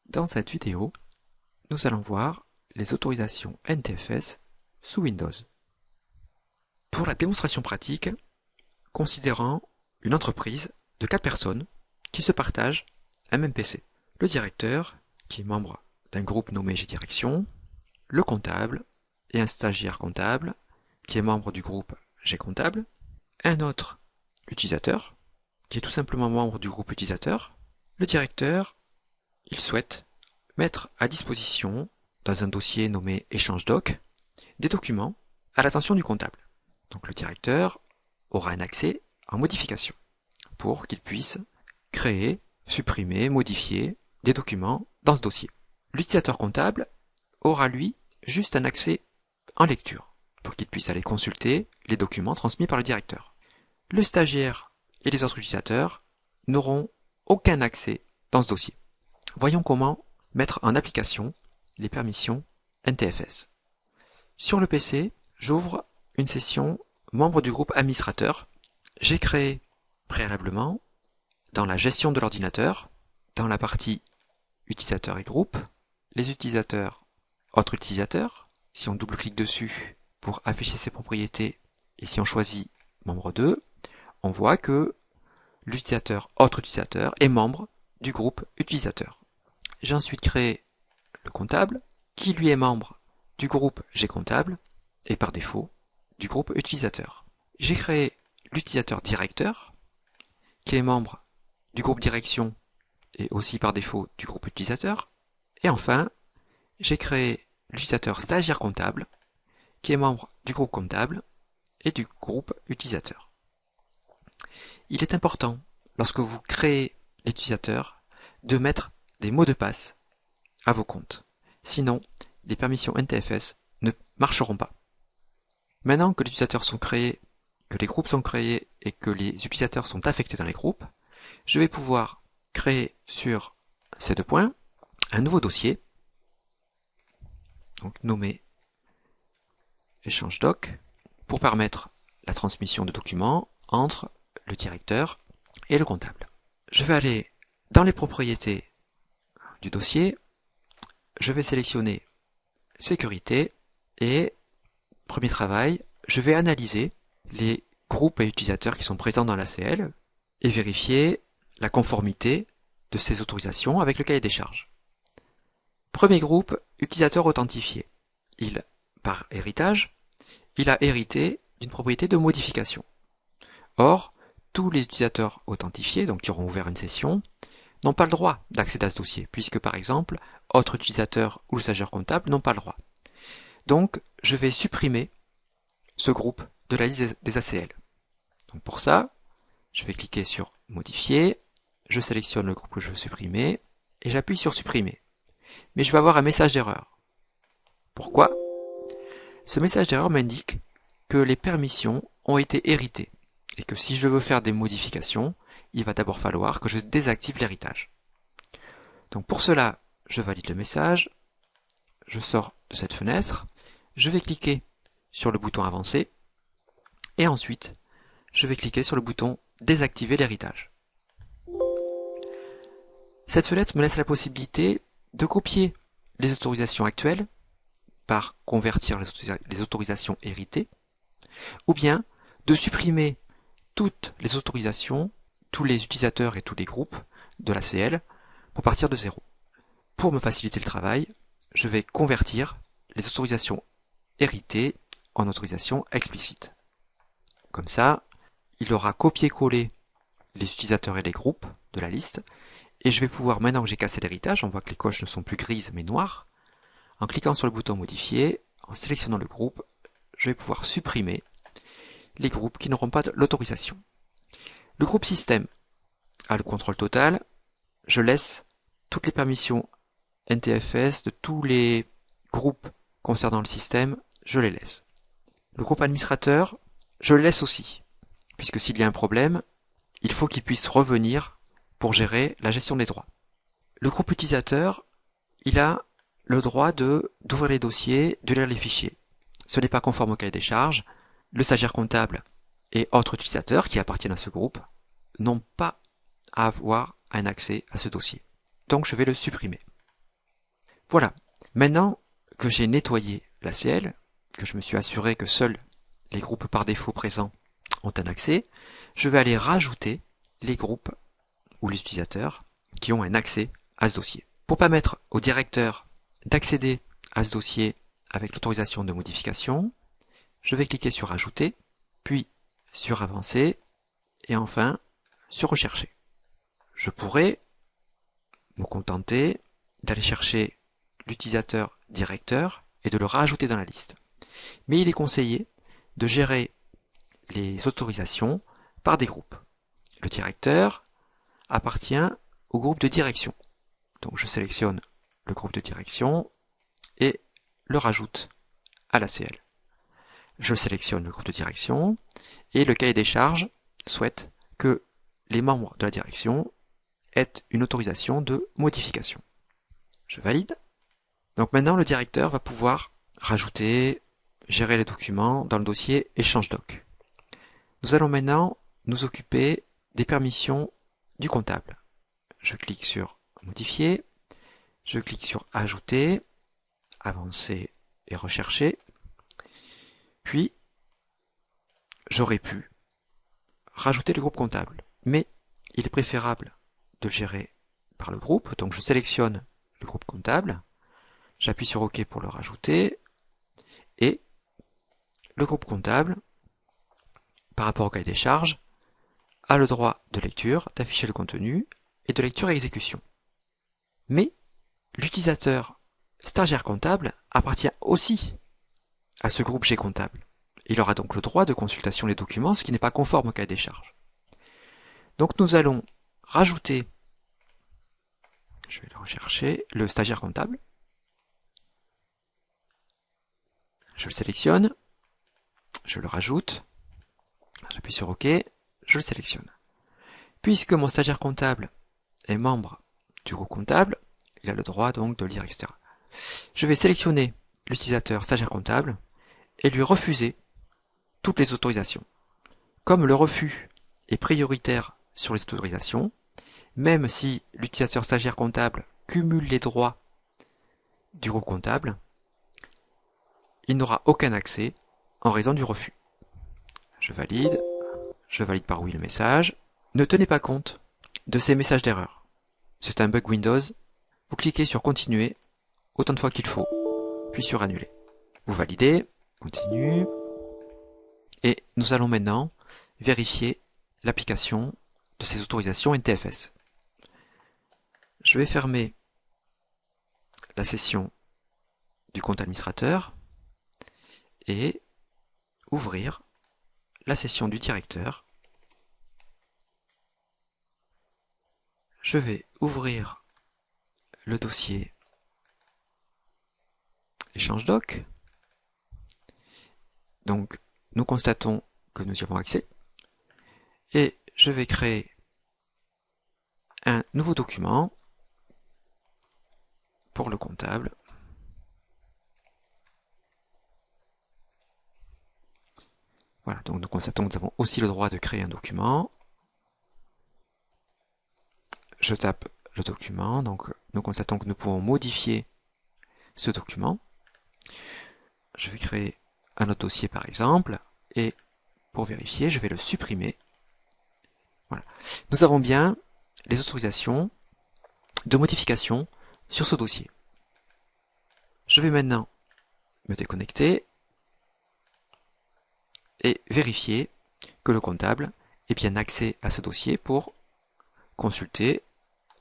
Dans cette vidéo, nous allons voir les autorisations NTFS sous Windows. Pour la démonstration pratique, considérons une entreprise de 4 personnes qui se partagent un même PC. Le directeur, qui est membre d'un groupe nommé G-Direction, le comptable et un stagiaire comptable, qui est membre du groupe G-Comptable, un autre utilisateur, qui est tout simplement membre du groupe utilisateur. Le directeur, il souhaite mettre à disposition, dans un dossier nommé Échange Doc, des documents à l'attention du comptable. Donc le directeur aura un accès en modification pour qu'il puisse créer, supprimer, modifier des documents dans ce dossier. L'utilisateur comptable aura lui juste un accès en lecture pour qu'il puisse aller consulter les documents transmis par le directeur. Le stagiaire et les autres utilisateurs n'auront aucun accès dans ce dossier. Voyons comment mettre en application les permissions NTFS. Sur le PC, j'ouvre une session membre du groupe administrateur. J'ai créé préalablement, dans la gestion de l'ordinateur, dans la partie utilisateurs et groupes, les utilisateurs, autres utilisateurs. Si on double-clique dessus pour afficher ses propriétés et si on choisit membre 2, on voit que l'utilisateur autre utilisateur est membre du groupe utilisateur. J'ai ensuite créé le comptable, qui lui est membre du groupe G-Comptable, et par défaut, du groupe utilisateur. J'ai créé l'utilisateur directeur, qui est membre du groupe direction, et aussi par défaut du groupe utilisateur. Et enfin, j'ai créé l'utilisateur stagiaire comptable, qui est membre du groupe comptable et du groupe utilisateur. Il est important, lorsque vous créez l'utilisateur, de mettre des mots de passe à vos comptes. Sinon, les permissions NTFS ne marcheront pas. Maintenant que les utilisateurs sont créés, que les groupes sont créés et que les utilisateurs sont affectés dans les groupes, je vais pouvoir créer sur ces deux points un nouveau dossier, donc nommé Échange Doc, pour permettre la transmission de documents entre le directeur et le comptable. Je vais aller dans les propriétés du dossier, je vais sélectionner Sécurité et premier travail, je vais analyser les groupes et utilisateurs qui sont présents dans l'ACL et vérifier la conformité de ces autorisations avec le cahier des charges. Premier groupe, utilisateur authentifié. Par héritage, il a hérité d'une propriété de modification. Or, tous les utilisateurs authentifiés, donc qui auront ouvert une session, n'ont pas le droit d'accéder à ce dossier, puisque par exemple, autres utilisateurs ou le stagiaire comptable n'ont pas le droit. Donc, je vais supprimer ce groupe de la liste des ACL. Donc pour ça, je vais cliquer sur Modifier, je sélectionne le groupe que je veux supprimer, et j'appuie sur Supprimer. Mais je vais avoir un message d'erreur. Pourquoi? Ce message d'erreur m'indique que les permissions ont été héritées, et que si je veux faire des modifications, il va d'abord falloir que je désactive l'héritage. Donc pour cela, je valide le message, je sors de cette fenêtre, je vais cliquer sur le bouton Avancer, et ensuite, je vais cliquer sur le bouton Désactiver l'héritage. Cette fenêtre me laisse la possibilité de copier les autorisations actuelles par convertir les autorisations héritées, ou bien de supprimer toutes les autorisations, tous les utilisateurs et tous les groupes de l'ACL pour partir de zéro. Pour me faciliter le travail, je vais convertir les autorisations héritées en autorisations explicites. Comme ça, il aura copié-collé les utilisateurs et les groupes de la liste, et je vais pouvoir, maintenant que j'ai cassé l'héritage, on voit que les coches ne sont plus grises mais noires, en cliquant sur le bouton Modifier, en sélectionnant le groupe, je vais pouvoir supprimer les groupes qui n'auront pas l'autorisation. Le groupe système a le contrôle total, je laisse toutes les permissions NTFS de tous les groupes concernant le système, je les laisse. Le groupe administrateur, je le laisse aussi, puisque s'il y a un problème, il faut qu'il puisse revenir pour gérer la gestion des droits. Le groupe utilisateur, il a le droit d'ouvrir les dossiers, de lire les fichiers. Ce n'est pas conforme au cahier des charges. Le stagiaire comptable et autres utilisateurs qui appartiennent à ce groupe n'ont pas à avoir un accès à ce dossier. Donc je vais le supprimer. Voilà. Maintenant que j'ai nettoyé la CL, que je me suis assuré que seuls les groupes par défaut présents ont un accès, je vais aller rajouter les groupes ou les utilisateurs qui ont un accès à ce dossier. Pour permettre au directeur d'accéder à ce dossier avec l'autorisation de modification, je vais cliquer sur Ajouter, puis sur Avancer, et enfin sur Rechercher. Je pourrais me contenter d'aller chercher l'utilisateur directeur et de le rajouter dans la liste. Mais il est conseillé de gérer les autorisations par des groupes. Le directeur appartient au groupe de direction. Donc je sélectionne le groupe de direction et le rajoute à la CL. Je sélectionne le groupe de direction et le cahier des charges souhaite que les membres de la direction aient une autorisation de modification. Je valide. Donc maintenant le directeur va pouvoir rajouter, gérer les documents dans le dossier Échange doc. Nous allons maintenant nous occuper des permissions du comptable. Je clique sur Modifier, je clique sur Ajouter, Avancer et Rechercher, puis j'aurais pu rajouter le groupe comptable, mais il est préférable de le gérer par le groupe, donc je sélectionne le groupe comptable, j'appuie sur OK pour le rajouter, et le groupe comptable, par rapport au cahier des charges, a le droit de lecture, d'afficher le contenu, et de lecture et exécution. Mais l'utilisateur stagiaire comptable appartient aussi à ce groupe G comptable. Il aura donc le droit de consultation des documents, ce qui n'est pas conforme au cahier des charges. Donc nous allons rajouter, je vais le rechercher, le stagiaire comptable. Je le sélectionne, je le rajoute, j'appuie sur OK, je le sélectionne. Puisque mon stagiaire comptable est membre du groupe comptable, il a le droit donc de lire, etc. Je vais sélectionner l'utilisateur stagiaire comptable et lui refuser toutes les autorisations. Comme le refus est prioritaire sur les autorisations, même si l'utilisateur stagiaire comptable cumule les droits du groupe comptable, il n'aura aucun accès en raison du refus. Je valide par oui le message. Ne tenez pas compte de ces messages d'erreur. C'est un bug Windows. Vous cliquez sur Continuer autant de fois qu'il faut, puis sur Annuler. Vous validez, continue, et nous allons maintenant vérifier l'application de ces autorisations NTFS. Je vais fermer la session du compte administrateur et ouvrir la session du directeur. Je vais ouvrir le dossier Échange doc. Donc, nous constatons que nous y avons accès. Et je vais créer un nouveau document pour le comptable. Voilà, donc nous constatons que nous avons aussi le droit de créer un document. Je tape le document, donc nous constatons que nous pouvons modifier ce document. Je vais créer un autre dossier par exemple, et pour vérifier, je vais le supprimer. Voilà. Nous avons bien les autorisations de modification sur ce dossier. Je vais maintenant me déconnecter et vérifier que le comptable ait bien accès à ce dossier pour consulter.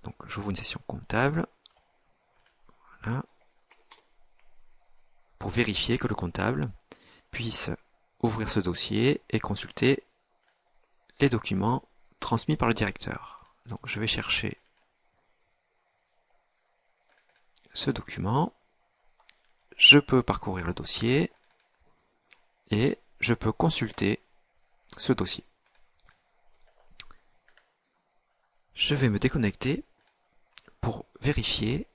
Donc j'ouvre une session comptable. Voilà. Pour vérifier que le comptable puisse ouvrir ce dossier et consulter les documents transmis par le directeur. Donc je vais chercher ce document. Je peux parcourir le dossier et je peux consulter ce dossier. Je vais me déconnecter pour vérifier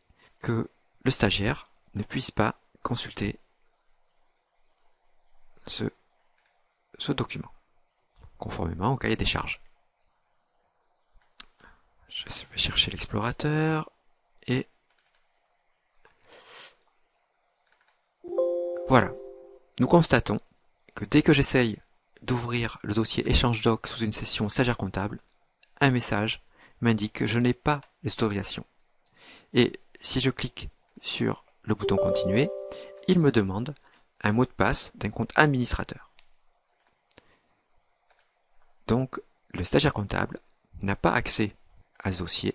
que le stagiaire ne puisse pas consulter ce document, conformément au cahier des charges. Je vais chercher l'explorateur et nous constatons que dès que j'essaye d'ouvrir le dossier échange doc sous une session stagiaire comptable, un message m'indique que je n'ai pas les autorisations. Et si je clique sur le bouton continuer, il me demande un mot de passe d'un compte administrateur. Donc, le stagiaire comptable n'a pas accès à ce dossier,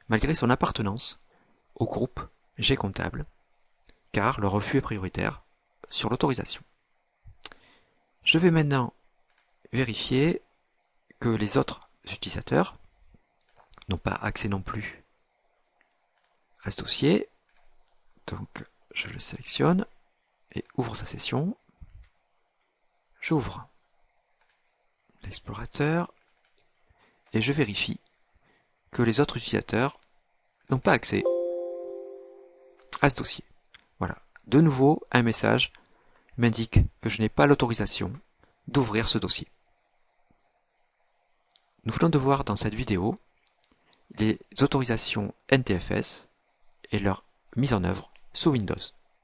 malgré son appartenance au groupe G comptable, car le refus est prioritaire sur l'autorisation. Je vais maintenant vérifier que les autres utilisateurs n'ont pas accès non plus à ce dossier. Donc, je le sélectionne et ouvre sa session. J'ouvre l'explorateur et je vérifie que les autres utilisateurs n'ont pas accès à ce dossier. Voilà. De nouveau, un message m'indique que je n'ai pas l'autorisation d'ouvrir ce dossier. Nous venons de voir dans cette vidéo les autorisations NTFS et leur mise en œuvre sous Windows.